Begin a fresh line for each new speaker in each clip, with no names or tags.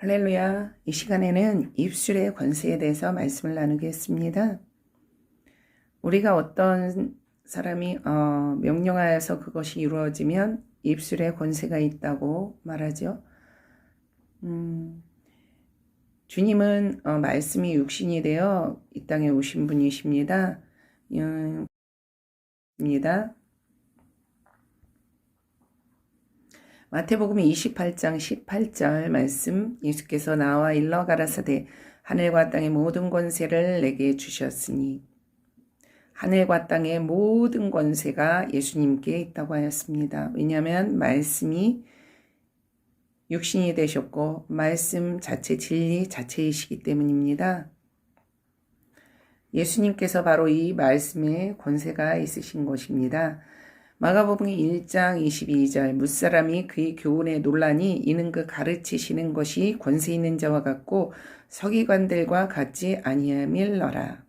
할렐루야. 이 시간에는 입술의 권세에 대해서 말씀을 나누겠습니다. 우리가 어떤 사람이 명령하여서 그것이 이루어지면 입술의 권세가 있다고 말하죠. 주님은 말씀이 육신이 되어 이 땅에 오신 분이십니다. 마태복음 28장 18절 말씀, 예수께서 나와 일러 가라사대 하늘과 땅의 모든 권세를 내게 주셨으니, 하늘과 땅의 모든 권세가 예수님께 있다고 하였습니다. 왜냐하면 말씀이 육신이 되셨고 말씀 자체 진리 자체이시기 때문입니다. 예수님께서 바로 이 말씀에 권세가 있으신 것입니다. 마가복음 1장 22절 무사람이 그의 교훈에 논라니 이는 그 가르치시는 것이 권세 있는 자와 같고 서기관들과 같지 아니함일러라.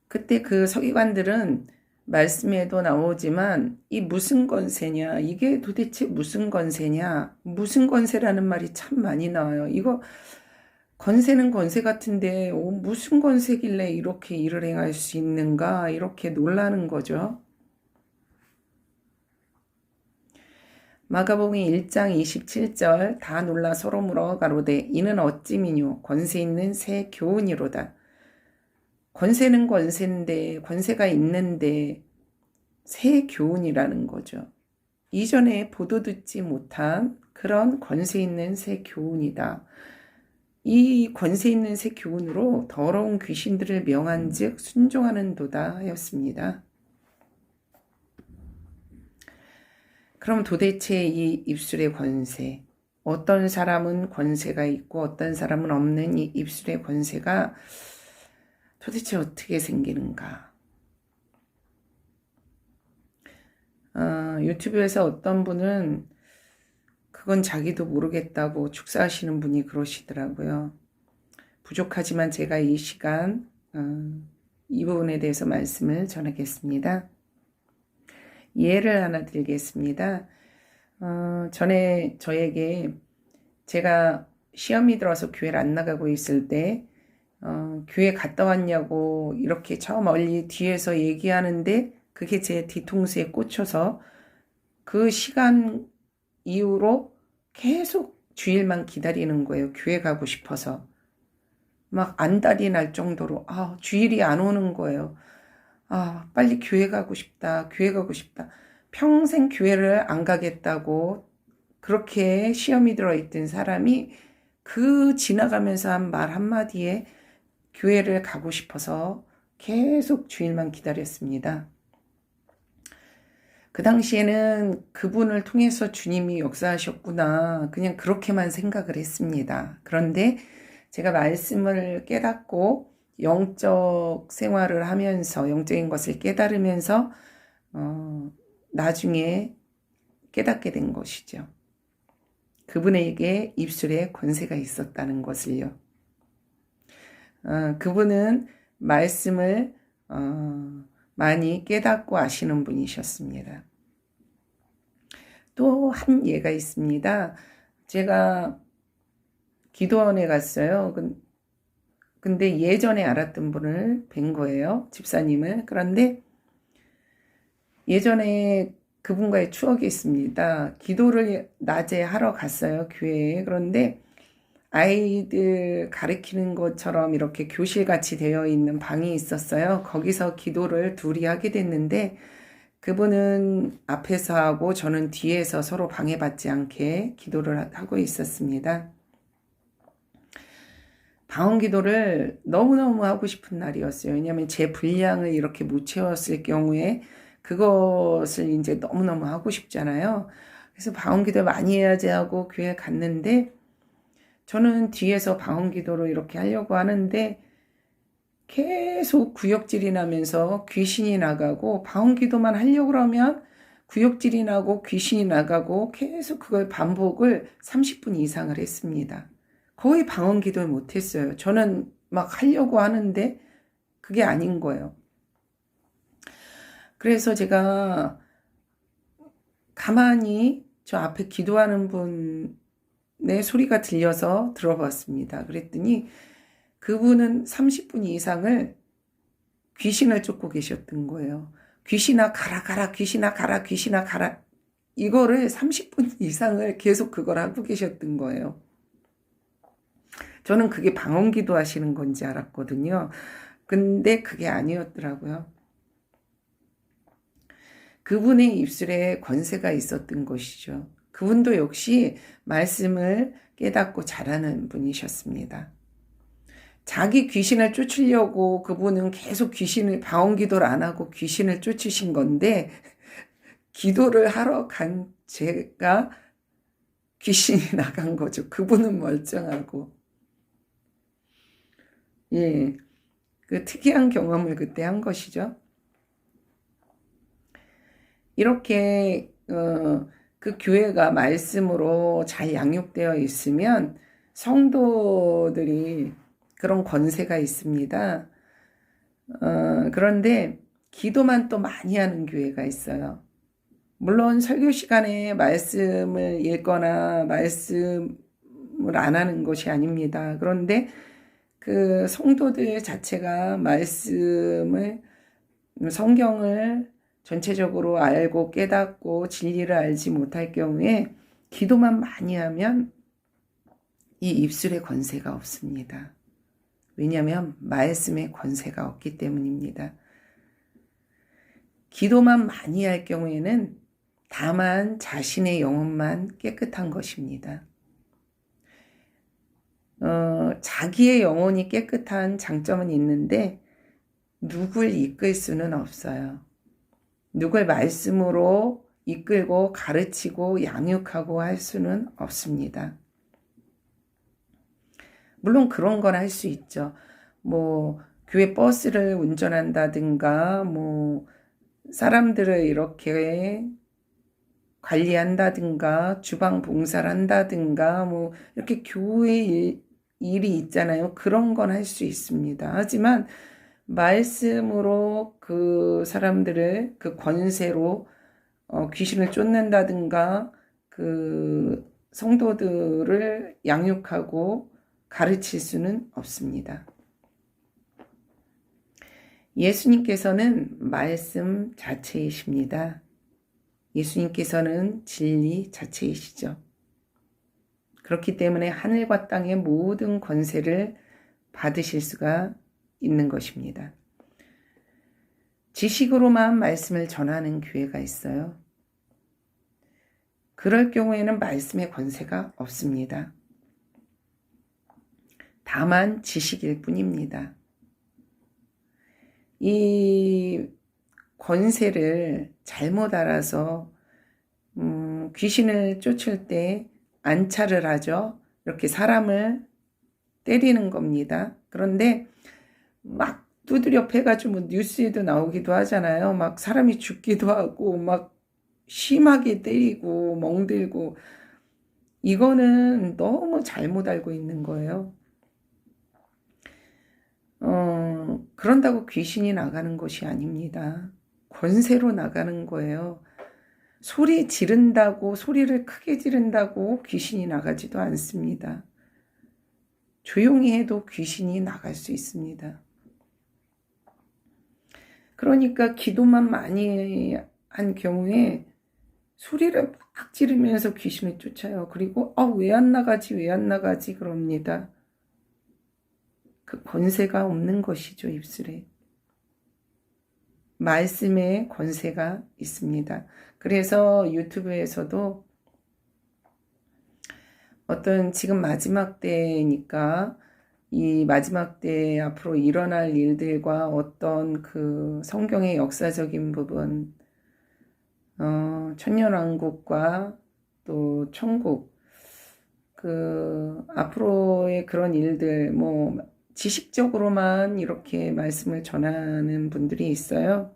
그때 그 서기관들은 말씀에도 나오지만 이 무슨 권세냐, 이게 도대체 무슨 권세냐, 무슨 권세라는 말이 참 많이 나와요. 이거 권세는 권세 같은데 무슨 권세길래 이렇게 일을 행할 수 있는가, 이렇게 놀라는 거죠. 마가복음 1장 27절 다 놀라 서로 물어 가로되 이는 어찌미뇨 권세 있는 새 교훈이로다. 권세는 권세인데, 권세가 있는데 새 교훈이라는 거죠. 이전에 보도 듣지 못한 그런 권세 있는 새 교훈이다. 이 권세 있는 새 교훈으로 더러운 귀신들을 명한즉 순종하는도다 하였습니다. 그럼 도대체 이 입술의 권세, 어떤 사람은 권세가 있고 어떤 사람은 없는 이 입술의 권세가 도대체 어떻게 생기는가? 유튜브에서 어떤 분은 그건 자기도 모르겠다고 축사하시는 분이 그러시더라고요. 부족하지만 제가 이 시간 이 부분에 대해서 말씀을 전하겠습니다. 예를 하나 들겠습니다. 전에 저에게 제가 시험이 들어서 교회를 안 나가고 있을 때 교회 갔다 왔냐고 이렇게 저 멀리 뒤에서 얘기하는데 그게 제 뒤통수에 꽂혀서 그 시간 이후로 계속 주일만 기다리는 거예요. 교회 가고 싶어서. 막 안달이 날 정도로 주일이 안 오는 거예요. 빨리 교회 가고 싶다. 교회 가고 싶다. 평생 교회를 안 가겠다고 그렇게 시험이 들어있던 사람이 그 지나가면서 한 말 한마디에 교회를 가고 싶어서 계속 주일만 기다렸습니다. 그 당시에는 그분을 통해서 주님이 역사하셨구나. 그냥 그렇게만 생각을 했습니다. 그런데 제가 말씀을 깨닫고 영적 생활을 하면서 영적인 것을 깨달으면서 나중에 깨닫게 된 것이죠. 그분에게 입술에 권세가 있었다는 것을요. 그분은 말씀을 많이 깨닫고 아시는 분이셨습니다. 또 한 예가 있습니다. 제가 기도원에 갔어요. 근데 예전에 알았던 분을 뵌 거예요. 집사님을. 그런데 예전에 그분과의 추억이 있습니다. 기도를 낮에 하러 갔어요. 교회에. 그런데 아이들 가르치는 것처럼 이렇게 교실같이 되어 있는 방이 있었어요. 거기서 기도를 둘이 하게 됐는데 그분은 앞에서 하고 저는 뒤에서 서로 방해받지 않게 기도를 하고 있었습니다. 방언 기도를 너무너무 하고 싶은 날이었어요. 왜냐하면 제 분량을 이렇게 못 채웠을 경우에 그것을 이제 너무너무 하고 싶잖아요. 그래서 방언 기도 많이 해야지 하고 교회 갔는데 저는 뒤에서 방언 기도로 이렇게 하려고 하는데 계속 구역질이 나면서 귀신이 나가고 방언 기도만 하려고 그러면 구역질이 나고 귀신이 나가고 계속 그걸 반복을 30분 이상을 했습니다. 거의 방언 기도를 못했어요. 저는 막 하려고 하는데 그게 아닌 거예요. 그래서 제가 가만히 저 앞에 기도하는 분의 소리가 들려서 들어봤습니다. 그랬더니 그분은 30분 이상을 귀신을 쫓고 계셨던 거예요. 귀신아 가라 가라, 귀신아 가라, 귀신아 가라. 이거를 30분 이상을 계속 그걸 하고 계셨던 거예요. 저는 그게 방언기도 하시는 건지 알았거든요. 근데 그게 아니었더라고요. 그분의 입술에 권세가 있었던 것이죠. 그분도 역시 말씀을 깨닫고 잘하는 분이셨습니다. 자기 귀신을 쫓으려고 그분은 계속 귀신을 방언기도를 안 하고 귀신을 쫓으신 건데 기도를 하러 간 제가 귀신이 나간 거죠. 그분은 멀쩡하고. 예, 그 특이한 경험을 그때 한 것이죠. 이렇게 그 교회가 말씀으로 잘 양육되어 있으면 성도들이 그런 권세가 있습니다. 그런데 기도만 또 많이 하는 교회가 있어요. 물론 설교 시간에 말씀을 읽거나 말씀을 안 하는 것이 아닙니다. 그런데 그 성도들 자체가 말씀을, 성경을 전체적으로 알고 깨닫고 진리를 알지 못할 경우에 기도만 많이 하면 이 입술의 권세가 없습니다. 왜냐하면 말씀의 권세가 없기 때문입니다. 기도만 많이 할 경우에는 다만 자신의 영혼만 깨끗한 것입니다. 자기의 영혼이 깨끗한 장점은 있는데 누굴 이끌 수는 없어요. 누굴 말씀으로 이끌고 가르치고 양육하고 할 수는 없습니다. 물론 그런 건 할 수 있죠. 뭐 교회 버스를 운전한다든가 뭐 사람들을 이렇게 관리한다든가 주방 봉사를 한다든가 뭐 이렇게 교회 일이 있잖아요. 그런 건 할 수 있습니다. 하지만 말씀으로 그 사람들을 그 권세로 귀신을 쫓는다든가 그 성도들을 양육하고 가르칠 수는 없습니다. 예수님께서는 말씀 자체이십니다. 예수님께서는 진리 자체이시죠. 그렇기 때문에 하늘과 땅의 모든 권세를 받으실 수가 있는 것입니다. 지식으로만 말씀을 전하는 교회가 있어요. 그럴 경우에는 말씀의 권세가 없습니다. 다만 지식일 뿐입니다. 이 권세를 잘못 알아서 귀신을 쫓을 때 안차를 하죠. 이렇게 사람을 때리는 겁니다. 그런데 막 두드려 패가지고 뭐 뉴스에도 나오기도 하잖아요. 막 사람이 죽기도 하고 막 심하게 때리고 멍들고, 이거는 너무 잘못 알고 있는 거예요. 그런다고 귀신이 나가는 것이 아닙니다. 권세로 나가는 거예요. 소리 지른다고, 소리를 크게 지른다고 귀신이 나가지도 않습니다. 조용히 해도 귀신이 나갈 수 있습니다. 그러니까 기도만 많이 한 경우에 소리를 막 지르면서 귀신을 쫓아요. 그리고 왜 안 나가지, 왜 안 나가지 그럽니다. 그 권세가 없는 것이죠, 입술에. 말씀에 권세가 있습니다. 그래서 유튜브에서도 어떤 지금 마지막 때니까 이 마지막 때 앞으로 일어날 일들과 어떤 그 성경의 역사적인 부분, 천년왕국과 또 천국, 그 앞으로의 그런 일들, 뭐 지식적으로만 이렇게 말씀을 전하는 분들이 있어요.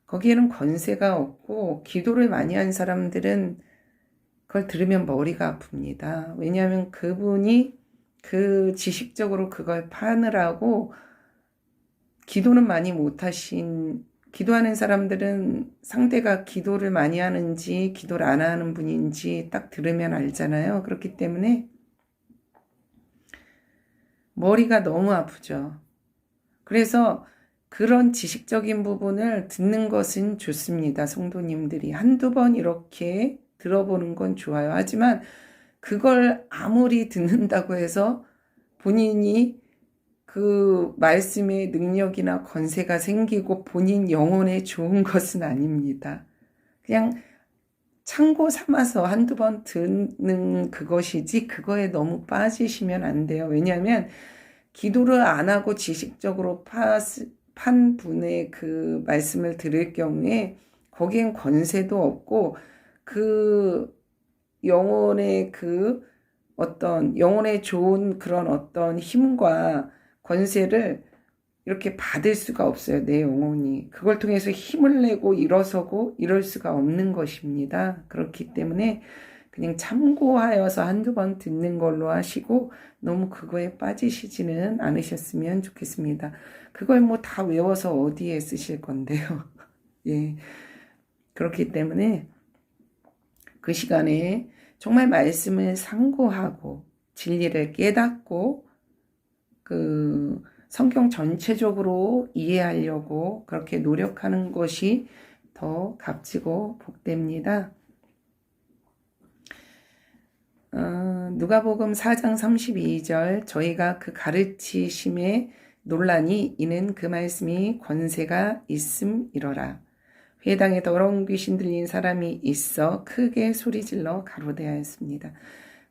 거기에는 권세가 없고, 기도를 많이 한 사람들은 그걸 들으면 머리가 아픕니다. 왜냐하면 그분이 그 지식적으로 그걸 파느라고 기도는 많이 못하신 기도하는 사람들은 상대가 기도를 많이 하는지 기도를 안 하는 분인지 딱 들으면 알잖아요. 그렇기 때문에 머리가 너무 아프죠. 그래서 그런 지식적인 부분을 듣는 것은 좋습니다. 성도님들이 한두 번 이렇게 들어보는 건 좋아요. 하지만 그걸 아무리 듣는다고 해서 본인이 그 말씀의 능력이나 권세가 생기고 본인 영혼에 좋은 것은 아닙니다. 그냥 참고 삼아서 한두 번 듣는 그것이지 그거에 너무 빠지시면 안 돼요. 왜냐하면 기도를 안 하고 지식적으로 판 분의 그 말씀을 들을 경우에 거기엔 권세도 없고 그 영혼의 그 어떤 영혼에 좋은 그런 어떤 힘과 권세를 이렇게 받을 수가 없어요. 내 영혼이. 그걸 통해서 힘을 내고 일어서고 이럴 수가 없는 것입니다. 그렇기 때문에 그냥 참고하여서 한두 번 듣는 걸로 하시고 너무 그거에 빠지시지는 않으셨으면 좋겠습니다. 그걸 뭐 다 외워서 어디에 쓰실 건데요. 예. 그렇기 때문에 그 시간에 정말 말씀을 상고하고 진리를 깨닫고 그 성경 전체적으로 이해하려고 그렇게 노력하는 것이 더 값지고 복됩니다. 누가복음 4장 32절 저희가 그 가르치심에 논란이 이는 그 말씀이 권세가 있음이러라. 회당에 더러운 귀신 들린 사람이 있어 크게 소리질러 가로대하였습니다.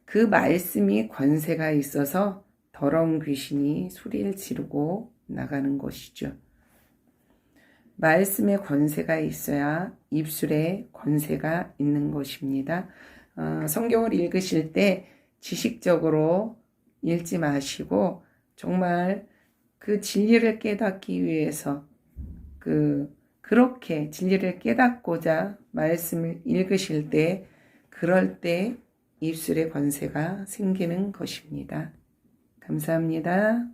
그 말씀이 권세가 있어서 더러운 귀신이 소리를 지르고 나가는 것이죠. 말씀에 권세가 있어야 입술에 권세가 있는 것입니다. 성경을 읽으실 때 지식적으로 읽지 마시고 정말 그 진리를 깨닫기 위해서 그렇게 진리를 깨닫고자 말씀을 읽으실 때 그럴 때 입술에 권세가 생기는 것입니다. 감사합니다.